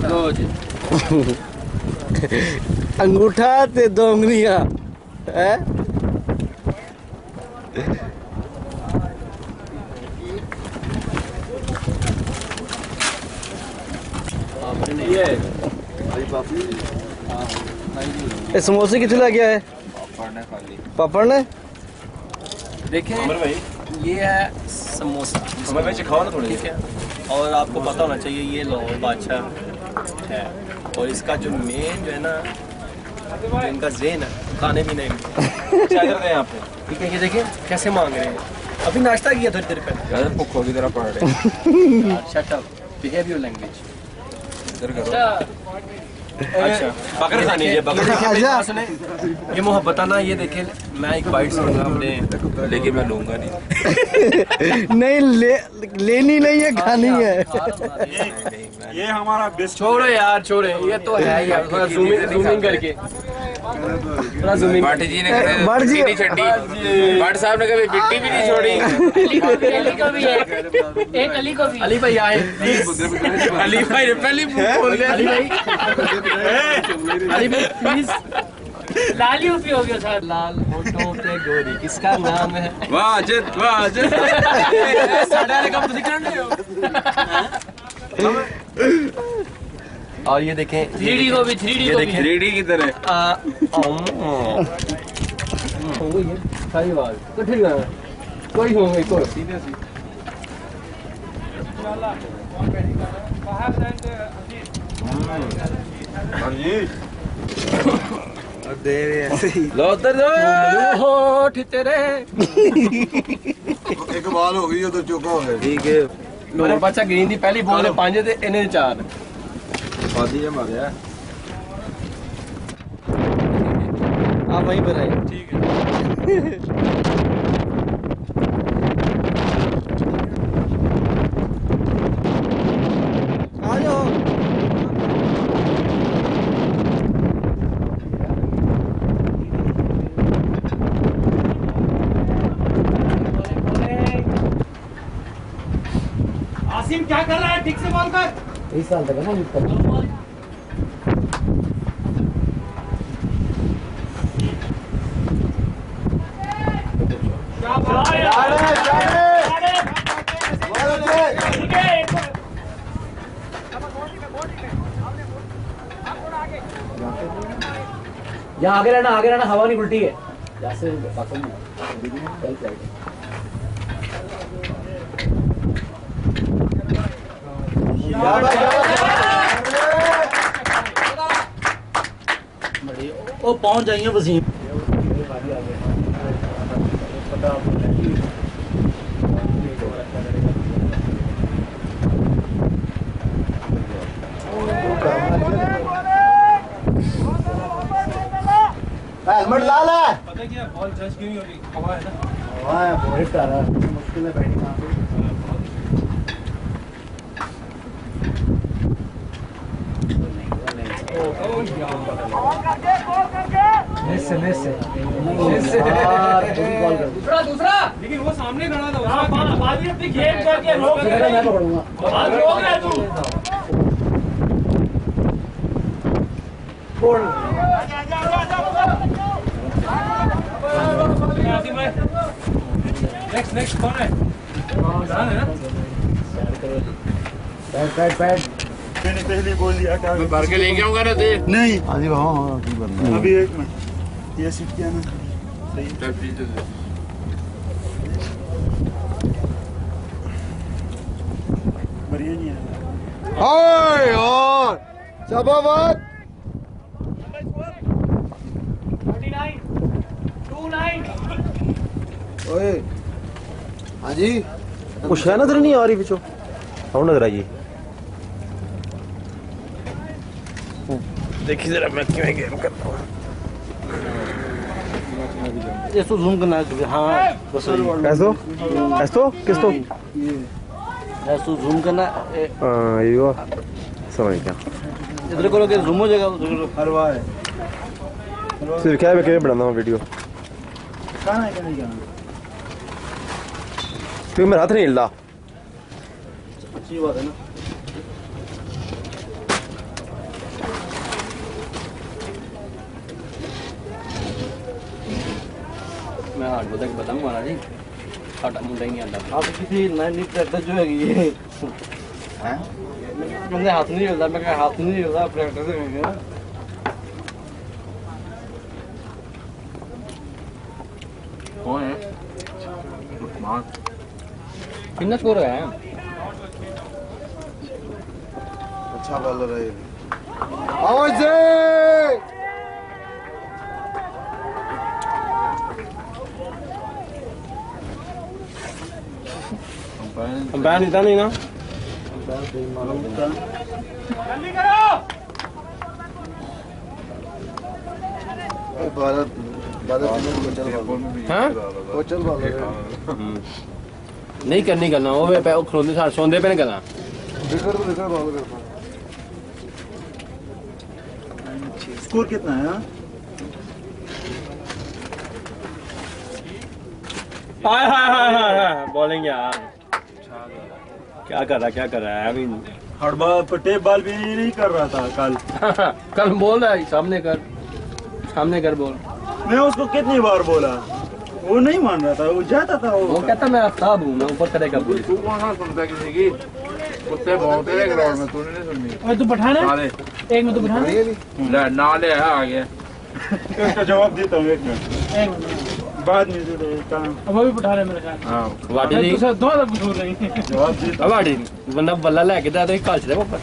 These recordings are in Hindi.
लो जी अंगूठा ते दो उंगलियां है। ये समोसे कितने लग गया है? पापड़ ने देखें ये है समोसा, ठीक है। और आपको पता होना चाहिए ये लाहौर बादशाह है, और इसका जो मेन जो है ना, जो इनका ज़ेन है खाने पीने में चादर दें आपको, ठीक है। ये देखें कैसे मांग रहे हैं, अभी नाश्ता किया थोड़ी देर पहले, भूखों की तरह पड़ रहे हैं। Shut up, behave your language. अच्छा बकर खानी है, बकर सुने ये मोहब्बत ना, ये देखें मैं एक बाइट सुनूंगा अपने, लेकिन मैं लूंगा नहीं। नहीं लेनी नहीं है, खानी है। ये हमारा बेस्ट। छोड़ो यार छोड़े, ये तो है यार, थोड़ा जूमिंग करके बाटी जी ने बाटी जी नहीं छोड़ी, बाट साहब ने कभी बिट्टी भी नहीं छोड़ी। अली को भी है, एक अली को भी। अली भाई आए, अली भाई ने पहले बोल दिया। अली भाई प्लीज। लाली उपी हो गया सर। लाल होठों पे गोरी किसका नाम है? वाजिद वाजिद साढ़े कब दिखा रहे हो? और ये देखें 3D को भी, 3D को भी। 3D की तरह। सही बात, तो ठीक है कोई होंगे कोई सीधे सीधे। लो उधर दो होठ तेरे एक बाल हो गई उधर चुका हो गया। ठीक है। मेरे बच्चा गिनी थी पहली बॉल 5 थे, इन्हें 4 शादी जमा गया। आप वहीं पर आए। ठीक है। आ जाओ। आसिम क्या कर रहा है, ठीक से बोल कर। 20 साल तक है ना इसका। यहाँ आगे रहना, हवा नहीं उल्टी है। जैसे वो पहुंच जाइए वसीम। हेलमेट लाल है। पता क्या बॉल जज क्यों नहीं हो रही? हवा है ना, हवा है, बहुत आ रहा है, मुश्किल है बैठना। दूसरा लेकिन वो सामने खड़ा था। बाजी अपनी गेम करके रोक मैं पकड़ूंगा। आज रोक रहा है तू। नेक्स्ट कौन है? जान है ना? बैठ। मैंने पहले बोल दिया क्या मैं भर के लेके आऊंगा ना दे। नहीं हाँ जी, हाँ ठीक बनना है। अभी एक मिनट ये शिफ्ट किया ना सही। चल पीछे से। बढ़िया नहीं है। हाय और शाबाश। 39 ओए हाँ जी, कुछ है नजर नहीं आ रही पिछो, और नजर आई। देखिए जरा मैं क्यों गेम करता हूँ। इसको जूम करना है। हाँ ऐसो किसको ऐसो जूम करना। हाँ ये वो समझ गया। इधर करो कि जूम हो जाएगा। हलवा है सिर्फ क्या है, मैं कैसे बनाना हूँ वीडियो। कहाँ है नहीं जाना क्योंकि मेरा हाथ नहीं हिलता। अच्छी बात है ना। मैं हार्ड बोलता कि बताऊँ मारा जी साडा मुंडा ही नहीं आता आप किसी नई ट्रैक्टर जो है ये मैंने हाथ नहीं हिलता मैं हाथ नहीं हिलता ट्रैक्टर से कौन है कितना स्कोर है अच्छा बॉलर है आओ जे बैन इतना नहीं ना भारत हाँ कोचल बॉलर नहीं करनी गल्लां वो पे खलोंदे साथ सोंदे पे ने गल्लां विकेट बॉल करता स्कोर कितना है हाय हाय हाय हाय बॉलिंग यार क्या कर रहा है अभी हर बार टेप बॉल भी नहीं कर रहा था कल कल बोल रहा है सामने कर बोल मैं उसको कितनी बार बोला वो नहीं मान रहा था वो जाता था वो कहता मैं आफ्ताब हूँ मैं ऊपर करेगा बोल तू कौन सा सुनता है किसी की कुत्ते बहुत तेरे ग्राउंड में तूने नहीं सुननी और तू पठाना नाले एक में तू पठाना ले नाले है आगे इसका जवाब देता हूँ एक मिनट एक मिनट बाद में जो काम अब वो भी पठा रहे मेरे ख्याल हाँ वाटी जी दूसरा दो दफा दूर नहीं जवाब देता अब वाटी बंदा बल्ला लेके जाता है काल चले ऊपर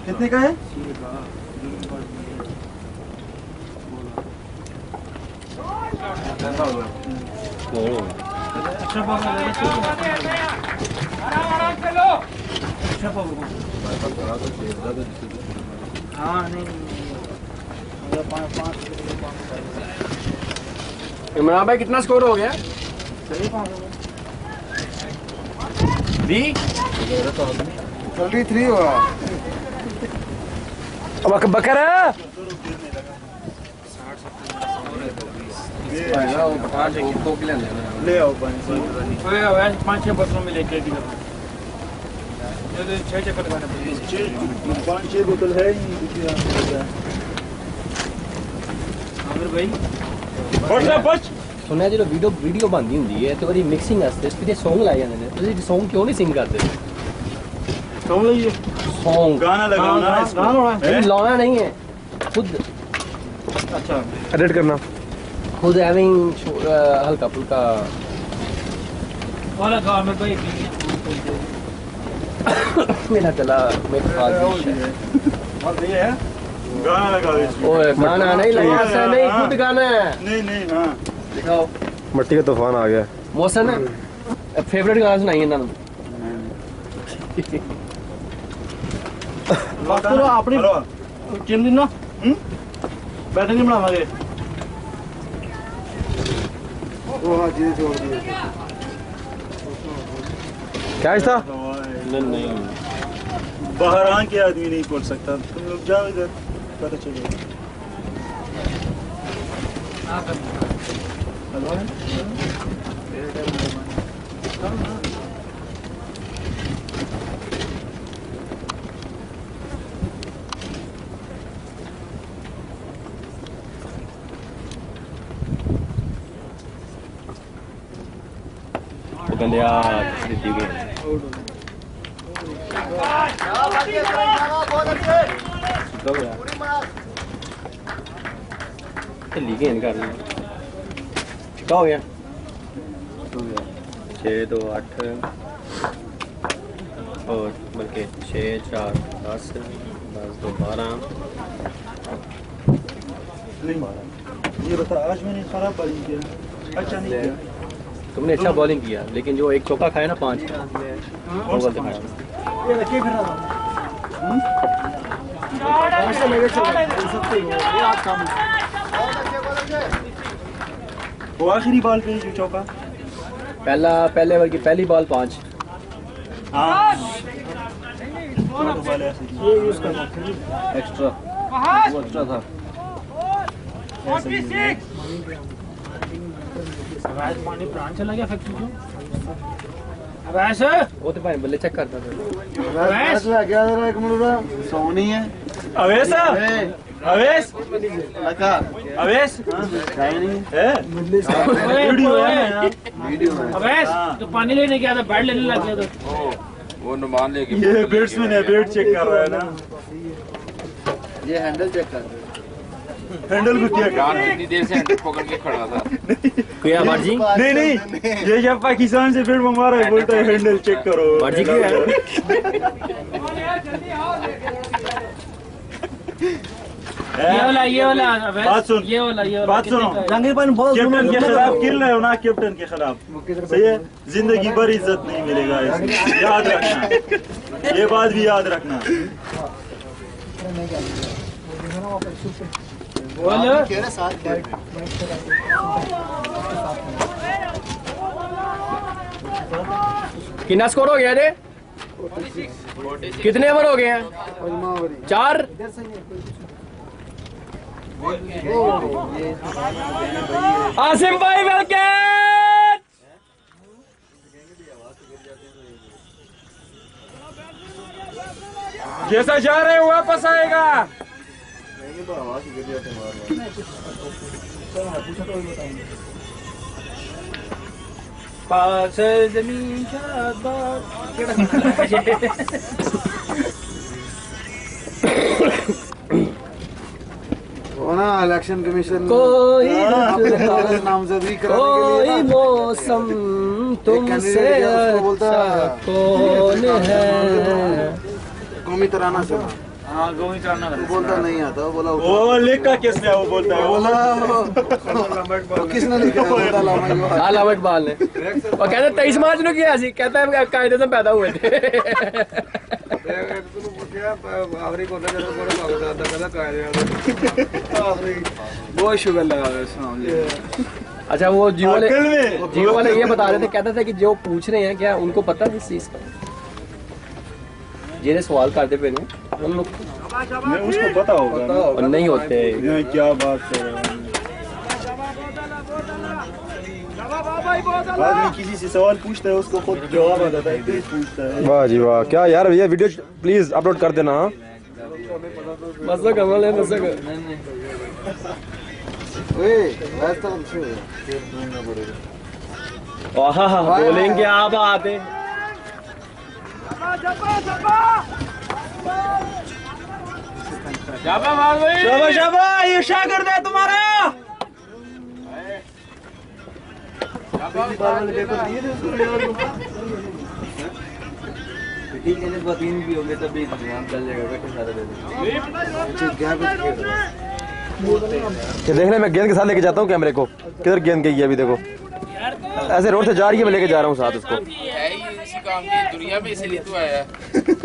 कितने का है अच्छा पावर अच्छा पावर हाँ नहीं इमरान भाई कितना स्कोर हो गया दी 33 हुआ अब बकर ले आओ पानी 5-6 बोतलों में लेके की 6 चक्कर लगाना पड़ेगा 5-6 बोतल है ही आमिर भाई बच सुनया जो वीडियो बनती होंगी है तो मिक्सिंग वास्ते सॉन्ग लाए जाते हैं तुम सॉन्ग क्यों नहीं सिंग करते तुम लीजिए सॉन्ग गाना लगाना है इसमें। लाना नहीं है खुद अच्छा एडिट करना खुद हैविंग हल्का फुल्का वाला का आमिर भाई मेरा गला मेरे और ये है गाना लगा दो इसमें। ओए गाना नहीं लगा से नहीं खुद गाना है नहीं हाँ दिखाओ मट्टी का तूफान आ गया मौसम फेवरेट गाना सुनाइए ना अपनी हेलो टीम दी ना बैटिंग नहीं बनावांगे वो हाँ जी छोड़ दिए क्या था नहीं बहरान के आदमी नहीं बोल सकता तुम लोग जाओ इधर पता चलेगा हेलो गंदे दीदी गए लीगे इनका क्या हो गया 6 2 8 और बल्कि 6 4 10 10 2 12 नहीं ये बता आज मैंने खराब बॉलिंग किया अच्छा नहीं किया तुमने अच्छा बॉलिंग किया लेकिन जो एक चौका खाया ना 5 वो गलत खाया ये रखे फिर रहा ऐसे लगे चल सकते हो ये आज काम वो आखिरी बॉल पे जो चौका पहले ओवर की पहली बॉल 5 हाँ बॉल ऐसे ये यूज करना एक्स्ट्रा वो एक्स्ट्रा था आज पानी प्राण चला गया फैक्ट्री को अब ऐसे वो तो भाई बल्ले चेक करता था वैसे क्या जरा एक मिनट सोनी है अवेश अवेश अवेश है वीडियो है ना अवैस तो पानी लेने गया था, बैट लेने लग गया था। वो नुमान लेके ये बैट्समैन है, बैट चेक कर रहा है ना, ये हैंडल चेक कर रहे हैंडल को क्या जान कितनी देर से हैंडल पकड़ के खड़ा था। क्या बाजी? नहीं ये जब पाकिस्तान से बैट मंगवा रहा है बोलता है हैंडल चेक करो। बाजी क्या है? ये वाला अवैस, बात सुन, ये वाला बात सुनो, जहांगीर भाई बहुत कैप्टन के खिलाफ खेल रहे हो ना, कैप्टन के खिलाफ सही है, जिंदगी भर इज्जत नहीं मिलेगा इसमें, याद रखना, ये बात भी याद रखना। कितना स्कोर हो गया रे? कितने ओवर हो गए हैं? 4। आसिम भाई वेलकम। जैसा जा रहे हो वापस आएगा। पास जमीन वो ना इलेक्शन कमीशन कोई नामजदगी कराने कोई के लिए मौसम तुमसे बोलता कौन है? कौमी तराना सुना, हाँ गोवी चढ़ना वो बोलता नहीं आता, वो बोला वो लिखा किसने, वो बोलता है बोला वो किसने लिखा है? बोलता लामा इकबाल। लाल इकबाल ने। और कहते 23 मार्च को किया सी, कहता है कायदे से पैदा हुए थे। बहुत शुगर लगा अच्छा वो जियो वाले अकल में। जियो वाले ये बता रहे थे, कहते थे कि जो पूछ रहे हैं क्या उनको पता है इस चीज का? जिन्हें सवाल करते पे उन लोग नहीं, उसको पता होगा ना। और नहीं होते। ये क्या बात कर रहे हैं? आदमी किसी से सवाल पूछता है उसको खुद जवाब आ जाता है, फिर पूछता है। वाह जी वाह, क्या यार भैया, वीडियो प्लीज अपलोड कर देना। मजा करना ले मजा कर। बोलेंगे क्या बात है? शाबाश शाबाश, ये शागिर्द है तुम्हारा। भी होंगे तभी इंतजाम चल जाएगा, बैठे सारे ये देखने मैं गेंद के साथ लेके जाता हूँ कैमरे को, किधर गेंद गई है अभी देखो, ऐसे रोड से जा रही है, मैं लेके जा रहा हूँ साथ उसको। है ही इसी काम की दुनिया में, इसीलिए तो आया है।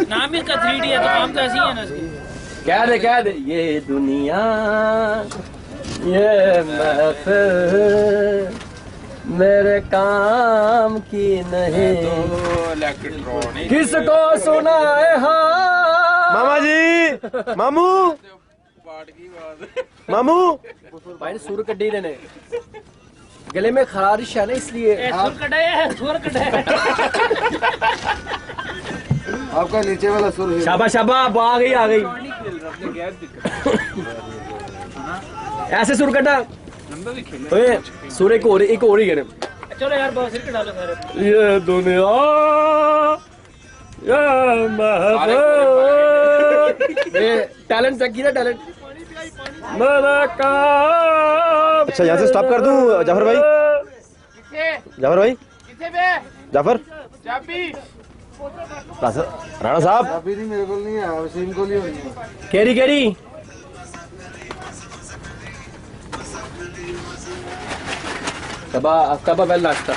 नाम इसका 3D है तो काम तो ऐसी है ना इसकी। कह दे ये दुनिया ये महफिल मेरे काम की नहीं, इलेक्ट्रॉनिक किसको सुनाए हाँ। मामा जी, मामू पार्ट की बात मामू, भाई ने सुर कड्डी देने, गले में खरारिश है ना इसलिए। सुर कटाया आपका नीचे वाला सुर है। शाबाश शाबाश, आ गई ऐसे सुर कटा। ओए सुर एक और ही गिरे। चलो यार बहुत सिर कटा लो सारे। ये दुनिया ये महफिल, ये टैलेंट चेक किया, टैलेंट मेरा काम। अच्छा यहाँ से स्टॉप कर दूं जाफर भाई, जाफर भाई, जाफर राणा साहब, अभी नहीं मेरे को नहीं है, वसीम को नहीं है। केरी कबा बेल नाश्ता।